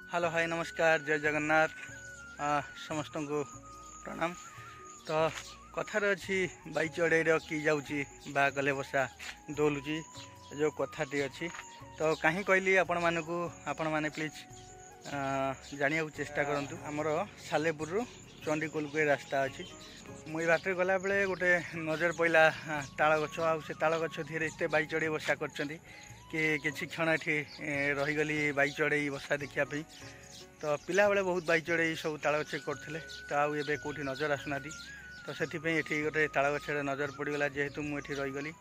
Hello hi नमस्कार जय जगन्नाथ समस्त को प्रणाम। तो कथार अच्छी बाई चढ़ई कि जाऊँगी बा गले बसा दोलुची जो कथाटी अच्छी तो कहीं कहली आपण मैंने प्लीज जाना चेष्टा करूँ। आमर सालेपुर चंडीखोल को रास्ता अच्छी मुझे बाटर गला बेले गोटे नजर पड़ा ताल गछ से ताल गछ धीरे एत बाई चढ़ई बसा कर कि क्षण ये रहीगली बाई चढ़ई बसा देखापी। तो पिला बेले बहुत बाई चढ़ई सब ताल गछ करते तो आउ ए कौटी नजर आसुना तो से गोटे ताल गछ नजर पड़गला जेहेतु मुझे रहीगली।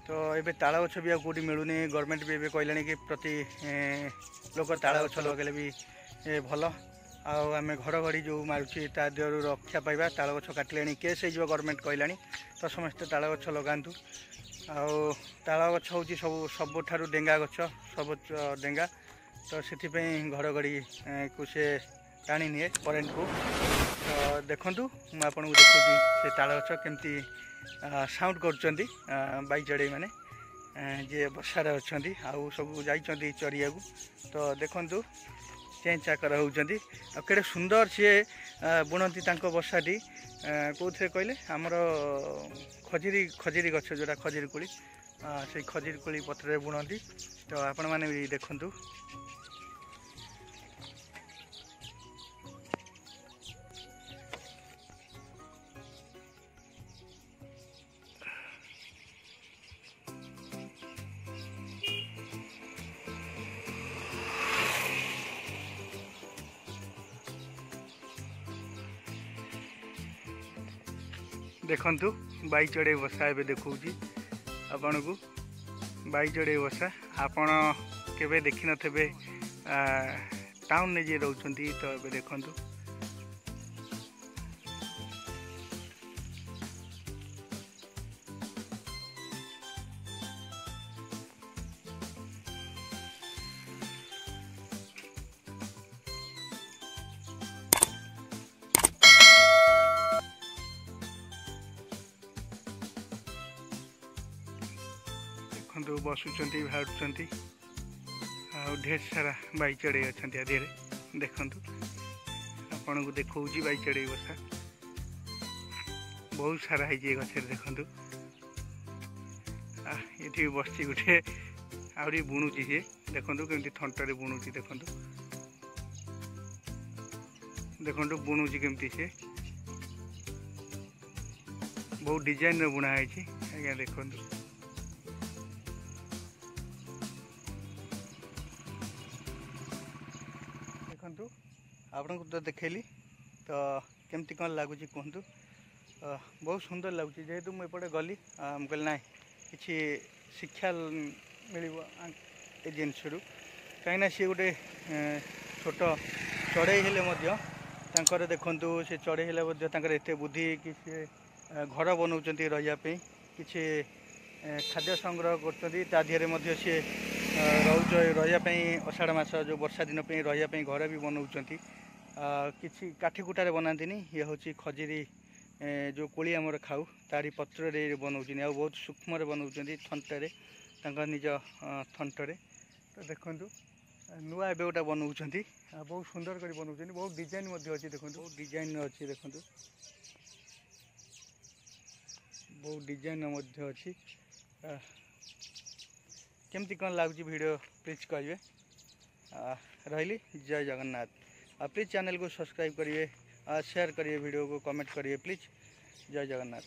तो ये ताल गछ भी कौटी मिलूनी गवर्नमेंट भी कहलानी कि प्रति लोक ताल गछ लगे भी भल आम घड़घड़ी जो मारुची ता देहर रक्षा पाइबा ताल गछ काटिले केस हो गवर्नमेंट कहलानी। तो समस्ते ताल गछ लगातु ताल गछ हूँ सबुठारु डेंगा गछ सबुज डेंगा तो से घड़घड़ी को से टाणी निए करेन्ट को। तो देखूँ मुझे देखुची से ताल गछ केमती साउंड कर बाई चढ़ई मैंने जे बसार अच्छा आउ सब जाइंट चढ़िया को। तो देखु चें चाकर होती केड़े सुंदर सी बुणती बसाटी कौन कहले आमर खजरी गछ जोड़ा खजरी कोली से खजरी कोली पत्र बुणती। तो आपण मैंने भी देखु देखु बाई चढ़ई बसा ए देखा आपण को बाई चढ़ई बसा आपण केवे देखी नथिबे टाउन ने जे रहउछंती। तो ए देखु बसुंच बाहर ढेर सारा बाई चढ़ई अच्छा आधे देखु आपन को देखा बाई चढ़ई बसा बहुत सारा है गचर देखु ये बस गोटे आहरी बुणुची सी देखु केमती थंटर बुणुची देखु देखु बुणुची केमती सी बहुत डिजाइन बुणा है आज्ञा देखु देखु आपन को तो देखली तो केमती कौन लगुच कहतु बहुत सुंदर लगुच जेहेतु मुझे गली कहली ना कि शिक्षा मिल जिनस कहीं सी गोटे छोट चढ़ई हेले देखु से चढ़ई हेले एत बुद्धि कि सी घर बनाऊँच रही कि खाद्य संग्रह कर सी रोच रही अषाढ़ मास जो वर्षा दिन रही घर भी बनाऊँच कि काठीकुटारे बनाती ये हूँ खजरी जो कोली आमर खाऊ तारी पत्र बनाऊँ आ बहुत सूक्ष्म बनाऊँ थंटे निज थंटे। तो देखु नुआ ए गोटा बनाऊँ बहुत सुंदर कर बनाऊँ बहुत डिजाइन अच्छी देखो बहुत डिजाइन अच्छी देखु बहुत डिजाइन अच्छी केमती कौन लगुच वीडियो प्लीज कहे रही जय जगन्नाथ। प्लीज चैनल को सब्सक्राइब करिए शेयर करिए वीडियो को कमेंट करिए प्लीज जय जगन्नाथ।